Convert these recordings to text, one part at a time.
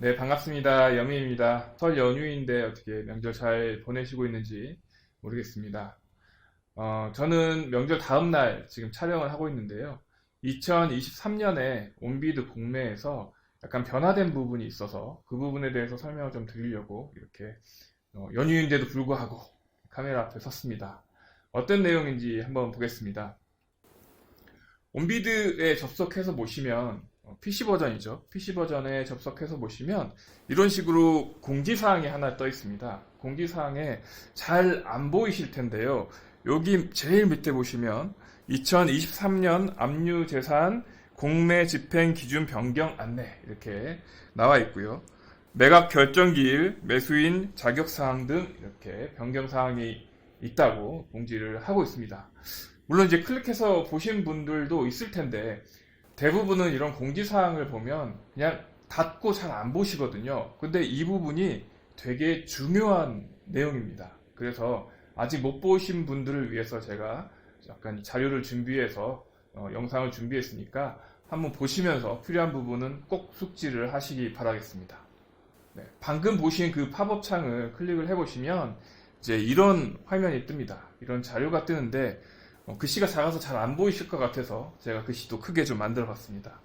네, 반갑습니다. 여민입니다. 설 연휴인데 어떻게 명절 잘 보내시고 있는지 모르겠습니다. 저는 명절 다음 날 지금 촬영을 하고 있는데요. 2023년에 온비드 공매에서 약간 변화된 부분이 있어서 그 부분에 대해서 설명을 좀 드리려고 이렇게 연휴인데도 불구하고 카메라 앞에 섰습니다. 어떤 내용인지 한번 보겠습니다. 온비드에 접속해서 보시면 PC 버전이죠. PC 버전에 접속해서 보시면 이런 식으로 공지사항이 하나 떠 있습니다. 공지사항에 잘 안 보이실 텐데요. 여기 제일 밑에 보시면 2023년 압류재산 공매 집행 기준 변경 안내 이렇게 나와 있고요. 매각 결정기일, 매수인 자격사항 등 이렇게 변경사항이 있다고 공지를 하고 있습니다. 물론 이제 클릭해서 보신 분들도 있을 텐데 대부분은 이런 공지사항을 보면 그냥 닫고 잘 안 보시거든요. 근데 이 부분이 되게 중요한 내용입니다. 그래서 아직 못 보신 분들을 위해서 제가 약간 자료를 준비해서 영상을 준비했으니까 한번 보시면서 필요한 부분은 꼭 숙지를 하시기 바라겠습니다. 네, 방금 보신 그 팝업 창을 클릭을 해보시면 이제 이런 화면이 뜹니다. 이런 자료가 뜨는데 글씨가 작아서 잘 안 보이실 것 같아서 제가 글씨도 크게 좀 만들어 봤습니다.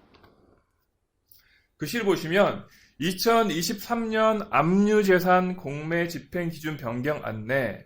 글씨를 보시면 2023년 압류재산 공매 집행 기준 변경 안내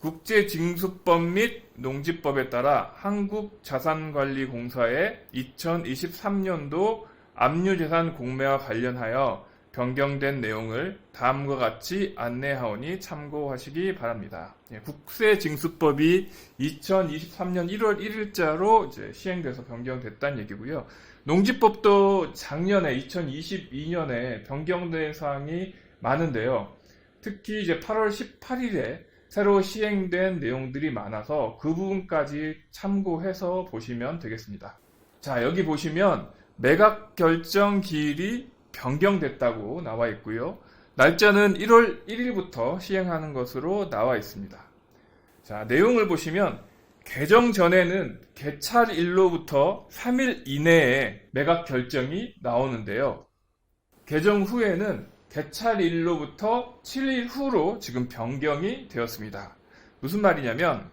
국제징수법 및 농지법에 따라 한국자산관리공사의 2023년도 압류재산 공매와 관련하여 변경된 내용을 다음과 같이 안내하오니 참고하시기 바랍니다. 국세징수법이 2023년 1월 1일자로 이제 시행돼서 변경됐다는 얘기고요. 농지법도 작년에 2022년에 변경된 사항이 많은데요. 특히 이제 8월 18일에 새로 시행된 내용들이 많아서 그 부분까지 참고해서 보시면 되겠습니다. 자, 여기 보시면 매각 결정 기일이 변경됐다고 나와 있고요. 날짜는 1월 1일부터 시행하는 것으로 나와 있습니다. 자, 내용을 보시면 개정 전에는 개찰일로부터 3일 이내에 매각 결정이 나오는데요. 개정 후에는 개찰일로부터 7일 후로 지금 변경이 되었습니다. 무슨 말이냐면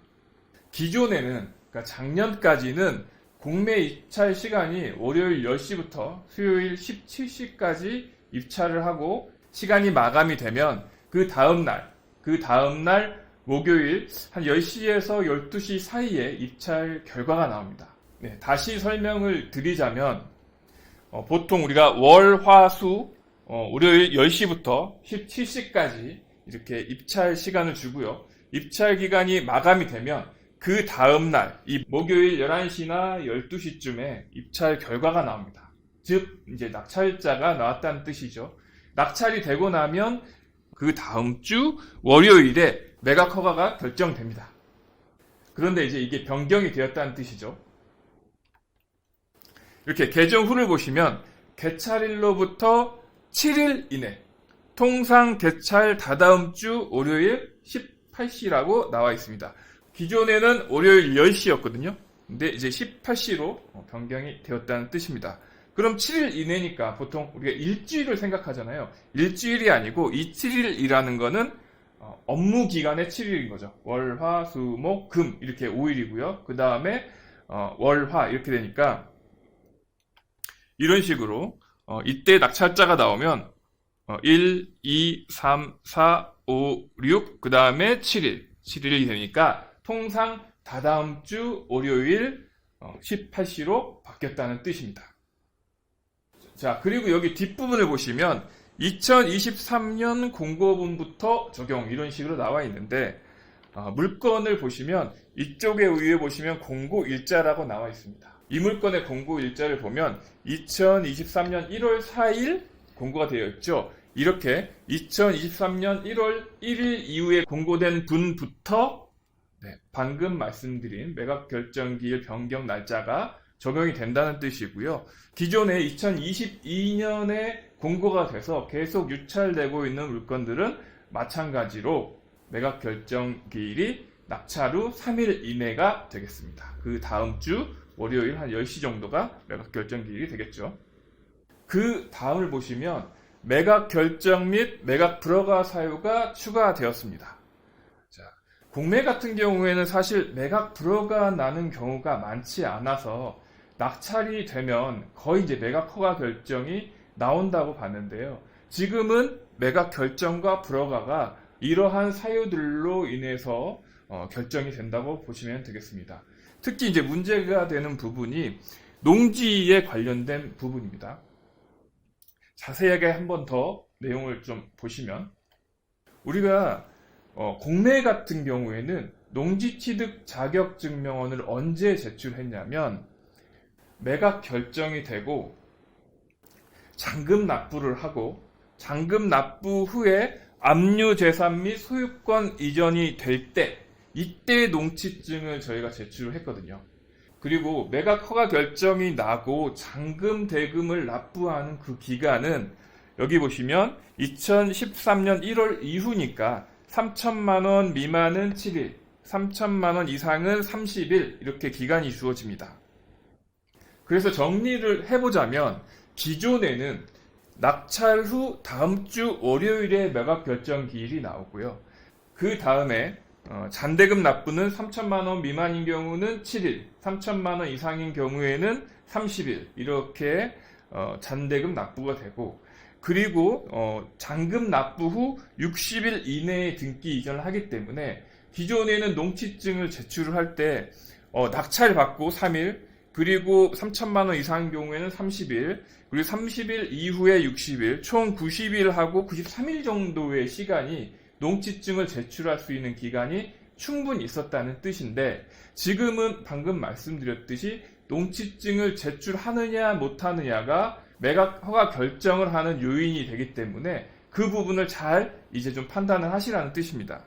기존에는 그러니까 작년까지는 공매 입찰 시간이 월요일 10시부터 수요일 17시까지 입찰을 하고 시간이 마감이 되면 그 다음날 목요일 한 10시에서 12시 사이에 입찰 결과가 나옵니다. 네, 다시 설명을 드리자면 보통 우리가 월, 화, 수 월요일 10시부터 17시까지 이렇게 입찰 시간을 주고요. 입찰 기간이 마감이 되면 그 다음날, 이 목요일 11시나 12시쯤에 입찰 결과가 나옵니다. 즉, 이제 낙찰자가 나왔다는 뜻이죠. 낙찰이 되고 나면 그 다음 주 월요일에 매각 허가가 결정됩니다. 그런데 이제 이게 변경이 되었다는 뜻이죠. 이렇게 개정 후를 보시면 개찰일로부터 7일 이내, 통상 개찰 다다음 주 월요일 18시라고 나와 있습니다. 기존에는 월요일 10시였거든요. 근데 이제 18시로 변경이 되었다는 뜻입니다. 그럼 7일 이내니까 보통 우리가 일주일을 생각하잖아요. 일주일이 아니고 이 7일이라는 거는 업무 기간의 7일인 거죠. 월, 화, 수, 목, 금 이렇게 5일이고요. 그 다음에 월, 화 이렇게 되니까 이런 식으로 이때 낙찰자가 나오면 1, 2, 3, 4, 5, 6, 그 다음에 7일이 되니까 통상 다다음 주 월요일 18시로 바뀌었다는 뜻입니다. 자, 그리고 여기 뒷부분을 보시면 2023년 공고분부터 적용 이런 식으로 나와 있는데 물건을 보시면 이쪽에 위에 보시면 공고일자라고 나와 있습니다. 이 물건의 공고일자를 보면 2023년 1월 4일 공고가 되어 있죠. 이렇게 2023년 1월 1일 이후에 공고된 분부터 방금 말씀드린 매각 결정기일 변경 날짜가 적용이 된다는 뜻이고요. 기존에 2022년에 공고가 돼서 계속 유찰되고 있는 물건들은 마찬가지로 매각 결정기일이 낙찰 후 3일 이내가 되겠습니다. 그 다음 주 월요일 한 10시 정도가 매각 결정기일이 되겠죠. 그 다음을 보시면 매각 결정 및 매각 불허가 사유가 추가되었습니다. 자, 공매 같은 경우에는 사실 매각 불허가 나는 경우가 많지 않아서 낙찰이 되면 거의 이제 매각 허가 결정이 나온다고 봤는데요. 지금은 매각 결정과 불허가가 이러한 사유들로 인해서 결정이 된다고 보시면 되겠습니다. 특히 이제 문제가 되는 부분이 농지에 관련된 부분입니다. 자세하게 한 번 더 내용을 좀 보시면 우리가 공매 같은 경우에는 농지취득 자격증명원을 언제 제출했냐면 매각 결정이 되고 잔금 납부를 하고 잔금 납부 후에 압류재산 및 소유권 이전이 될 때 이때 농취증을 저희가 제출을 했거든요. 그리고 매각 허가 결정이 나고 잔금 대금을 납부하는 그 기간은 여기 보시면 2013년 1월 이후니까 3천만 원 미만은 7일, 3천만 원 이상은 30일 이렇게 기간이 주어집니다. 그래서 정리를 해보자면 기존에는 낙찰 후 다음 주 월요일에 매각 결정 기일이 나오고요. 그 다음에 잔대금 납부는 3천만 원 미만인 경우는 7일, 3천만 원 이상인 경우에는 30일 이렇게 잔대금 납부가 되고 그리고 잔금 납부 후 60일 이내에 등기 이전을 하기 때문에 기존에는 농취증을 제출을 할 때 낙찰 받고 3일 그리고 3천만 원 이상인 경우에는 30일 그리고 30일 이후에 60일 총 90일 하고 93일 정도의 시간이 농취증을 제출할 수 있는 기간이 충분히 있었다는 뜻인데 지금은 방금 말씀드렸듯이 농취증을 제출하느냐 못하느냐가 매각 허가 결정을 하는 요인이 되기 때문에 그 부분을 잘 이제 좀 판단을 하시라는 뜻입니다.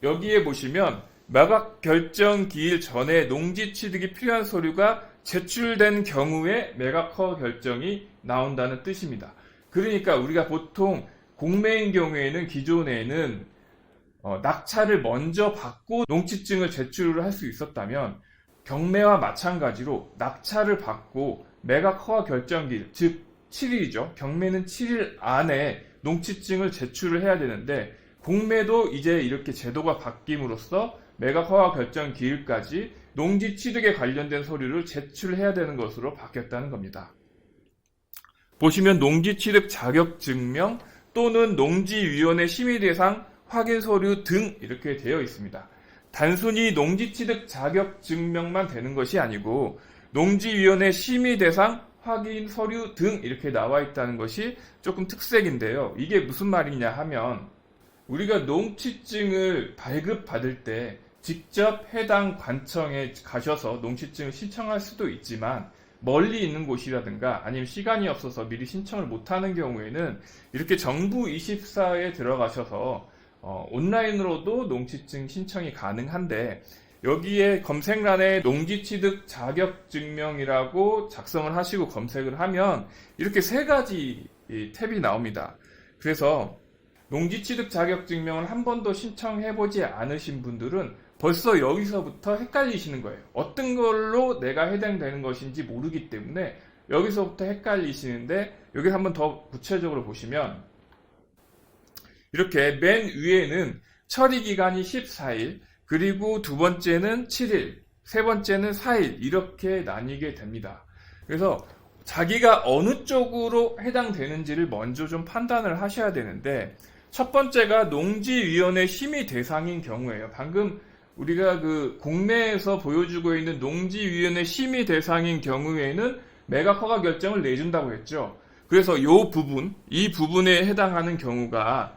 여기에 보시면 매각 결정 기일 전에 농지 취득이 필요한 서류가 제출된 경우에 매각 허가 결정이 나온다는 뜻입니다. 그러니까 우리가 보통 공매인 경우에는 기존에는 낙찰을 먼저 받고 농취증을 제출을 할 수 있었다면 경매와 마찬가지로 낙찰을 받고 매각 허가 결정기일, 즉 7일이죠. 경매는 7일 안에 농취증을 제출을 해야 되는데 공매도 이제 이렇게 제도가 바뀜으로써 매각 허가 결정 기일까지 농지 취득에 관련된 서류를 제출해야 되는 것으로 바뀌었다는 겁니다. 보시면 농지 취득 자격 증명 또는 농지위원회 심의 대상 확인 서류 등 이렇게 되어 있습니다. 단순히 농지 취득 자격 증명만 되는 것이 아니고 농지위원회 심의 대상 확인 서류 등 이렇게 나와 있다는 것이 조금 특색인데요. 이게 무슨 말이냐 하면 우리가 농취증을 발급받을 때 직접 해당 관청에 가셔서 농취증을 신청할 수도 있지만 멀리 있는 곳이라든가 아니면 시간이 없어서 미리 신청을 못하는 경우에는 이렇게 정부24에 들어가셔서 온라인으로도 농취증 신청이 가능한데 여기에 검색란에 농지취득 자격증명이라고 작성을 하시고 검색을 하면 이렇게 세 가지 탭이 나옵니다. 그래서 농지취득 자격증명을 한 번도 신청해보지 않으신 분들은 벌써 여기서부터 헷갈리시는 거예요. 어떤 걸로 내가 해당되는 것인지 모르기 때문에 여기서부터 헷갈리시는데 여기 한번 더 구체적으로 보시면 이렇게 맨 위에는 처리기간이 14일 그리고 두 번째는 7일 세 번째는 4일 이렇게 나뉘게 됩니다. 그래서 자기가 어느 쪽으로 해당되는지를 먼저 좀 판단을 하셔야 되는데 첫 번째가 농지위원회 심의 대상인 경우에요. 방금 우리가 그 공매에서 보여주고 있는 농지위원회 심의 대상인 경우에는 매각 허가 결정을 내준다고 했죠. 그래서 이 부분에 해당하는 경우가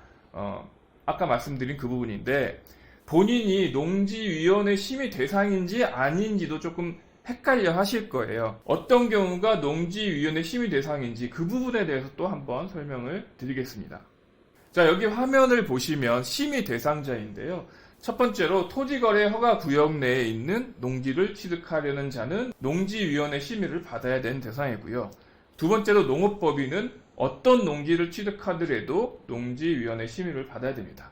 아까 말씀드린 그 부분인데 본인이 농지위원회 심의 대상인지 아닌지도 조금 헷갈려 하실 거예요. 어떤 경우가 농지위원회 심의 대상인지 그 부분에 대해서 또 한번 설명을 드리겠습니다. 자, 여기 화면을 보시면 심의 대상자인데요. 첫 번째로 토지거래 허가 구역 내에 있는 농지를 취득하려는 자는 농지위원회 심의를 받아야 되는 대상이고요. 두 번째로 농업법인은 어떤 농지를 취득하더라도 농지위원회 심의를 받아야 됩니다.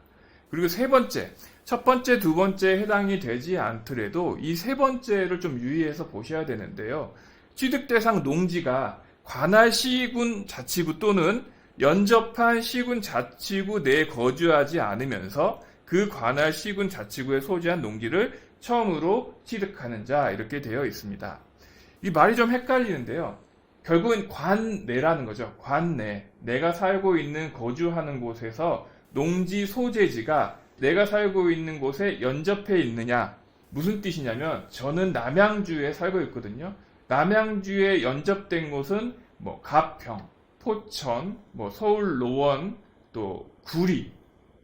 그리고 세 번째, 첫 번째, 두 번째에 해당이 되지 않더라도 이 세 번째를 좀 유의해서 보셔야 되는데요. 취득 대상 농지가 관할 시군 자치구 또는 연접한 시군 자치구 내에 거주하지 않으면서 그 관할 시군 자치구에 소재한 농지를 처음으로 취득하는 자 이렇게 되어 있습니다. 이 말이 좀 헷갈리는데요. 결국은 관내라는 거죠. 관내. 내가 살고 있는 거주하는 곳에서 농지 소재지가 내가 살고 있는 곳에 연접해 있느냐. 무슨 뜻이냐면 저는 남양주에 살고 있거든요. 남양주에 연접된 곳은 뭐 가평, 포천, 뭐 서울 노원, 또 구리,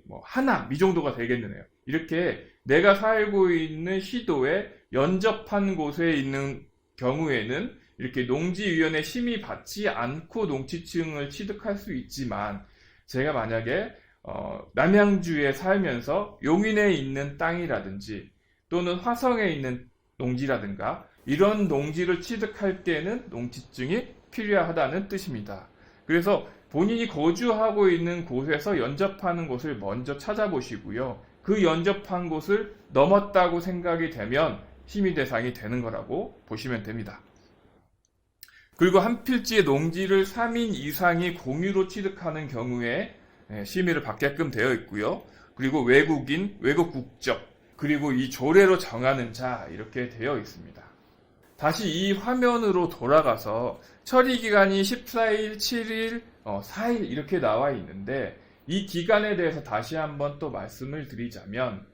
뭐 하남 이 정도가 되겠네요. 이렇게 내가 살고 있는 시도에 연접한 곳에 있는 경우에는 이렇게 농지위원회 심의 받지 않고 농지층을 취득할 수 있지만 제가 만약에 남양주에 살면서 용인에 있는 땅이라든지 또는 화성에 있는 농지라든가 이런 농지를 취득할 때는 농지증이 필요하다는 뜻입니다. 그래서 본인이 거주하고 있는 곳에서 연접하는 곳을 먼저 찾아보시고요. 그 연접한 곳을 넘었다고 생각이 되면 심의 대상이 되는 거라고 보시면 됩니다. 그리고 한 필지의 농지를 3인 이상이 공유로 취득하는 경우에 심의를 받게끔 되어 있고요. 그리고 외국인, 외국 국적, 그리고 이 조례로 정하는 자 이렇게 되어 있습니다. 다시 이 화면으로 돌아가서 처리기간이 14일, 7일, 4일 이렇게 나와 있는데 이 기간에 대해서 다시 한번 또 말씀을 드리자면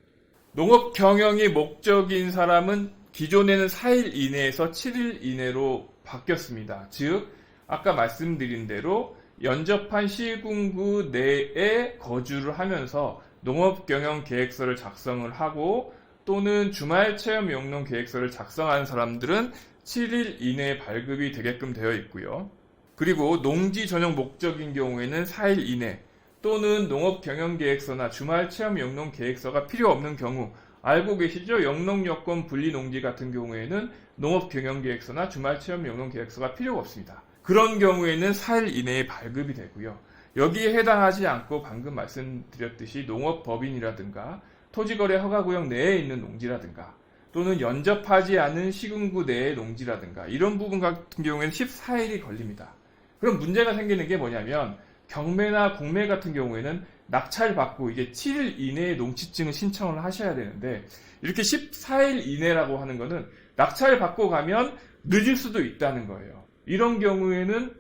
농업 경영이 목적인 사람은 기존에는 4일 이내에서 7일 이내로 바뀌었습니다. 즉 아까 말씀드린 대로 연접한 시군구 내에 거주를 하면서 농업경영계획서를 작성을 하고 또는 주말체험용농계획서를 작성한 사람들은 7일 이내에 발급이 되게끔 되어 있고요. 그리고 농지 전용 목적인 경우에는 4일 이내 또는 농업경영계획서나 주말체험용농계획서가 필요 없는 경우 알고 계시죠? 영농여건 분리농지 같은 경우에는 농업경영계획서나 주말체험용농계획서가 필요가 없습니다. 그런 경우에는 4일 이내에 발급이 되고요. 여기에 해당하지 않고 방금 말씀드렸듯이 농업법인이라든가 토지거래 허가구역 내에 있는 농지라든가 또는 연접하지 않은 시군구 내의 농지라든가 이런 부분 같은 경우에는 14일이 걸립니다. 그럼 문제가 생기는 게 뭐냐면 경매나 공매 같은 경우에는 낙찰 받고 이게 7일 이내에 농지증을 신청을 하셔야 되는데 이렇게 14일 이내라고 하는 거는 낙찰 받고 가면 늦을 수도 있다는 거예요. 이런 경우에는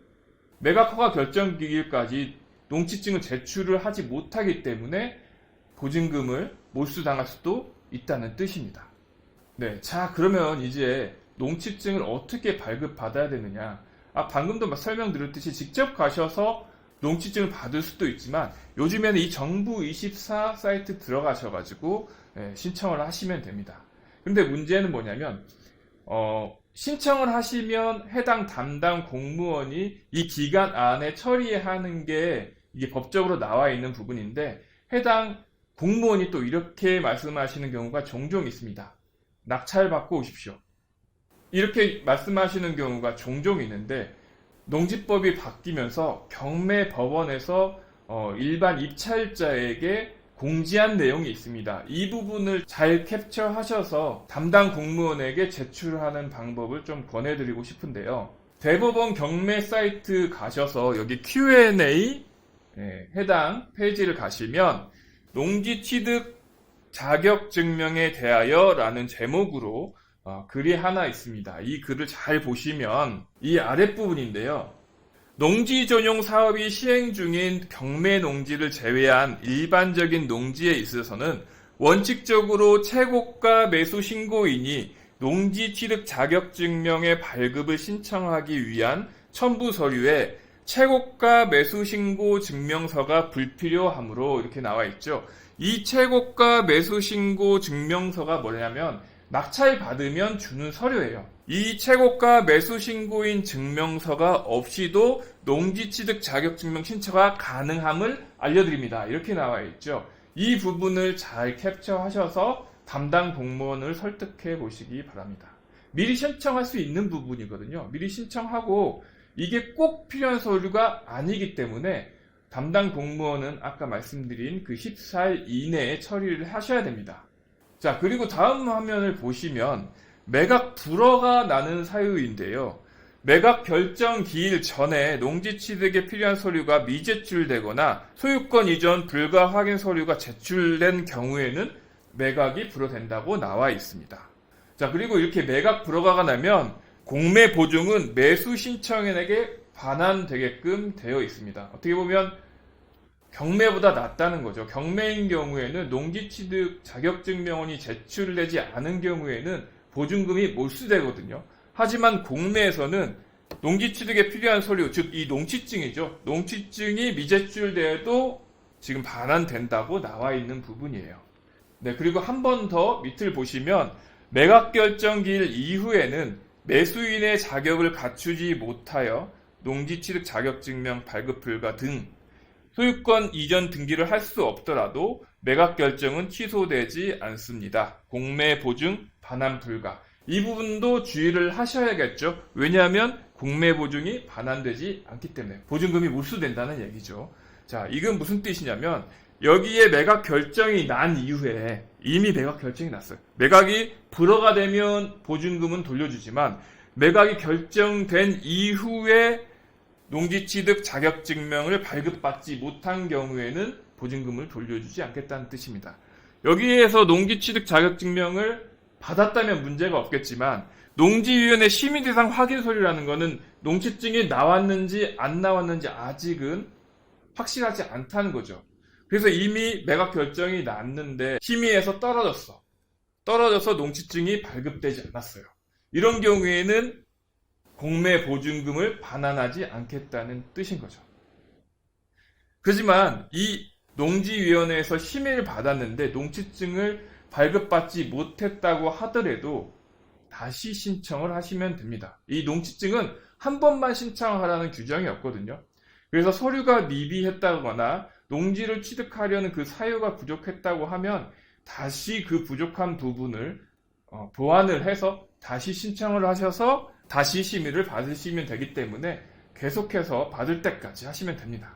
매각허가 결정 기일까지 농지증을 제출을 하지 못하기 때문에 보증금을 몰수당할 수도 있다는 뜻입니다. 네, 자 그러면 이제 농지증을 어떻게 발급받아야 되느냐? 방금도 설명드렸듯이 직접 가셔서 농지증을 받을 수도 있지만 요즘에는 이 정부24 사이트 들어가셔가지고 신청을 하시면 됩니다. 근데 문제는 뭐냐면 신청을 하시면 해당 담당 공무원이 이 기간 안에 처리하는 게 이게 법적으로 나와 있는 부분인데 해당 공무원이 또 이렇게 말씀하시는 경우가 종종 있습니다. 낙찰 받고 오십시오. 이렇게 말씀하시는 경우가 종종 있는데 농지법이 바뀌면서 경매법원에서 일반 입찰자에게 공지한 내용이 있습니다. 이 부분을 잘 캡처하셔서 담당 공무원에게 제출하는 방법을 좀 권해드리고 싶은데요. 대법원 경매 사이트 가셔서 여기 Q&A 해당 페이지를 가시면 농지 취득 자격증명에 대하여 라는 제목으로 글이 하나 있습니다. 이 글을 잘 보시면 이 아랫부분인데요. 농지 전용 사업이 시행 중인 경매 농지를 제외한 일반적인 농지에 있어서는 원칙적으로 최고가 매수 신고인이 농지 취득 자격증명의 발급을 신청하기 위한 첨부 서류에 최고가 매수 신고 증명서가 불필요하므로 이렇게 나와 있죠. 이 최고가 매수 신고 증명서가 뭐냐면 낙찰 받으면 주는 서류예요. 이 최고가 매수 신고인 증명서가 없이도 농지 취득 자격증명 신청가 가능함을 알려드립니다. 이렇게 나와 있죠. 이 부분을 잘 캡처하셔서 담당 공무원을 설득해 보시기 바랍니다. 미리 신청할 수 있는 부분이거든요. 미리 신청하고 이게 꼭 필요한 서류가 아니기 때문에 담당 공무원은 아까 말씀드린 그 14일 이내에 처리를 하셔야 됩니다. 자, 그리고 다음 화면을 보시면 매각 불허가 나는 사유인데요. 매각 결정 기일 전에 농지 취득에 필요한 서류가 미제출되거나 소유권 이전 불가 확인 서류가 제출된 경우에는 매각이 불허된다고 나와 있습니다. 자, 그리고 이렇게 매각 불허가 나면 공매 보증은 매수 신청인에게 반환되게끔 되어 있습니다. 어떻게 보면 경매보다 낫다는 거죠. 경매인 경우에는 농지 취득 자격증명원이 제출되지 않은 경우에는 보증금이 몰수되거든요. 하지만 공매에서는 농지 취득에 필요한 서류, 즉 이 농취증이죠. 농취증이 미제출돼도 지금 반환된다고 나와 있는 부분이에요. 네, 그리고 한 번 더 밑을 보시면 매각 결정 기일 이후에는 매수인의 자격을 갖추지 못하여 농지 취득 자격증명 발급 불가 등 소유권 이전 등기를 할 수 없더라도 매각 결정은 취소되지 않습니다. 공매 보증 반환 불가. 이 부분도 주의를 하셔야겠죠. 왜냐하면 공매 보증이 반환되지 않기 때문에 보증금이 몰수된다는 얘기죠. 자, 이건 무슨 뜻이냐면 여기에 매각 결정이 난 이후에 이미 매각 결정이 났어요. 매각이 불허가 되면 보증금은 돌려주지만 매각이 결정된 이후에 농지취득 자격증명을 발급받지 못한 경우에는 보증금을 돌려주지 않겠다는 뜻입니다. 여기에서 농지취득 자격증명을 받았다면 문제가 없겠지만 농지위원회 심의대상 확인 서류라는 것은 농취증이 나왔는지 안 나왔는지 아직은 확실하지 않다는 거죠. 그래서 이미 매각 결정이 났는데 심의에서 떨어져서 농취증이 발급되지 않았어요. 이런 경우에는 공매 보증금을 반환하지 않겠다는 뜻인 거죠. 그렇지만 이 농지위원회에서 심의를 받았는데 농취증을 발급받지 못했다고 하더라도 다시 신청을 하시면 됩니다. 이 농취증은 한 번만 신청하라는 규정이 없거든요. 그래서 서류가 미비했다거나 농지를 취득하려는 그 사유가 부족했다고 하면 다시 그 부족한 부분을 보완을 해서 다시 신청을 하셔서 다시 심의를 받으시면 되기 때문에 계속해서 받을 때까지 하시면 됩니다.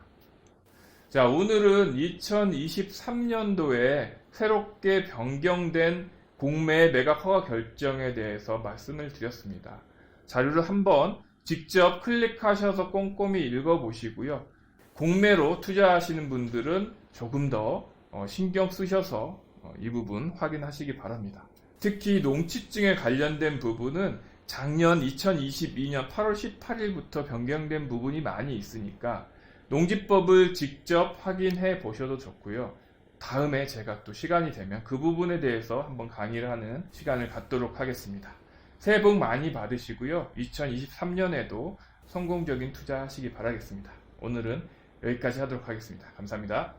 자, 오늘은 2023년도에 새롭게 변경된 공매 매각 허가 결정에 대해서 말씀을 드렸습니다. 자료를 한번 직접 클릭하셔서 꼼꼼히 읽어보시고요. 공매로 투자하시는 분들은 조금 더 신경 쓰셔서 이 부분 확인하시기 바랍니다. 특히 농취증에 관련된 부분은 작년 2022년 8월 18일부터 변경된 부분이 많이 있으니까 농지법을 직접 확인해 보셔도 좋고요. 다음에 제가 또 시간이 되면 그 부분에 대해서 한번 강의를 하는 시간을 갖도록 하겠습니다. 새해 복 많이 받으시고요. 2023년에도 성공적인 투자하시기 바라겠습니다. 오늘은 여기까지 하도록 하겠습니다. 감사합니다.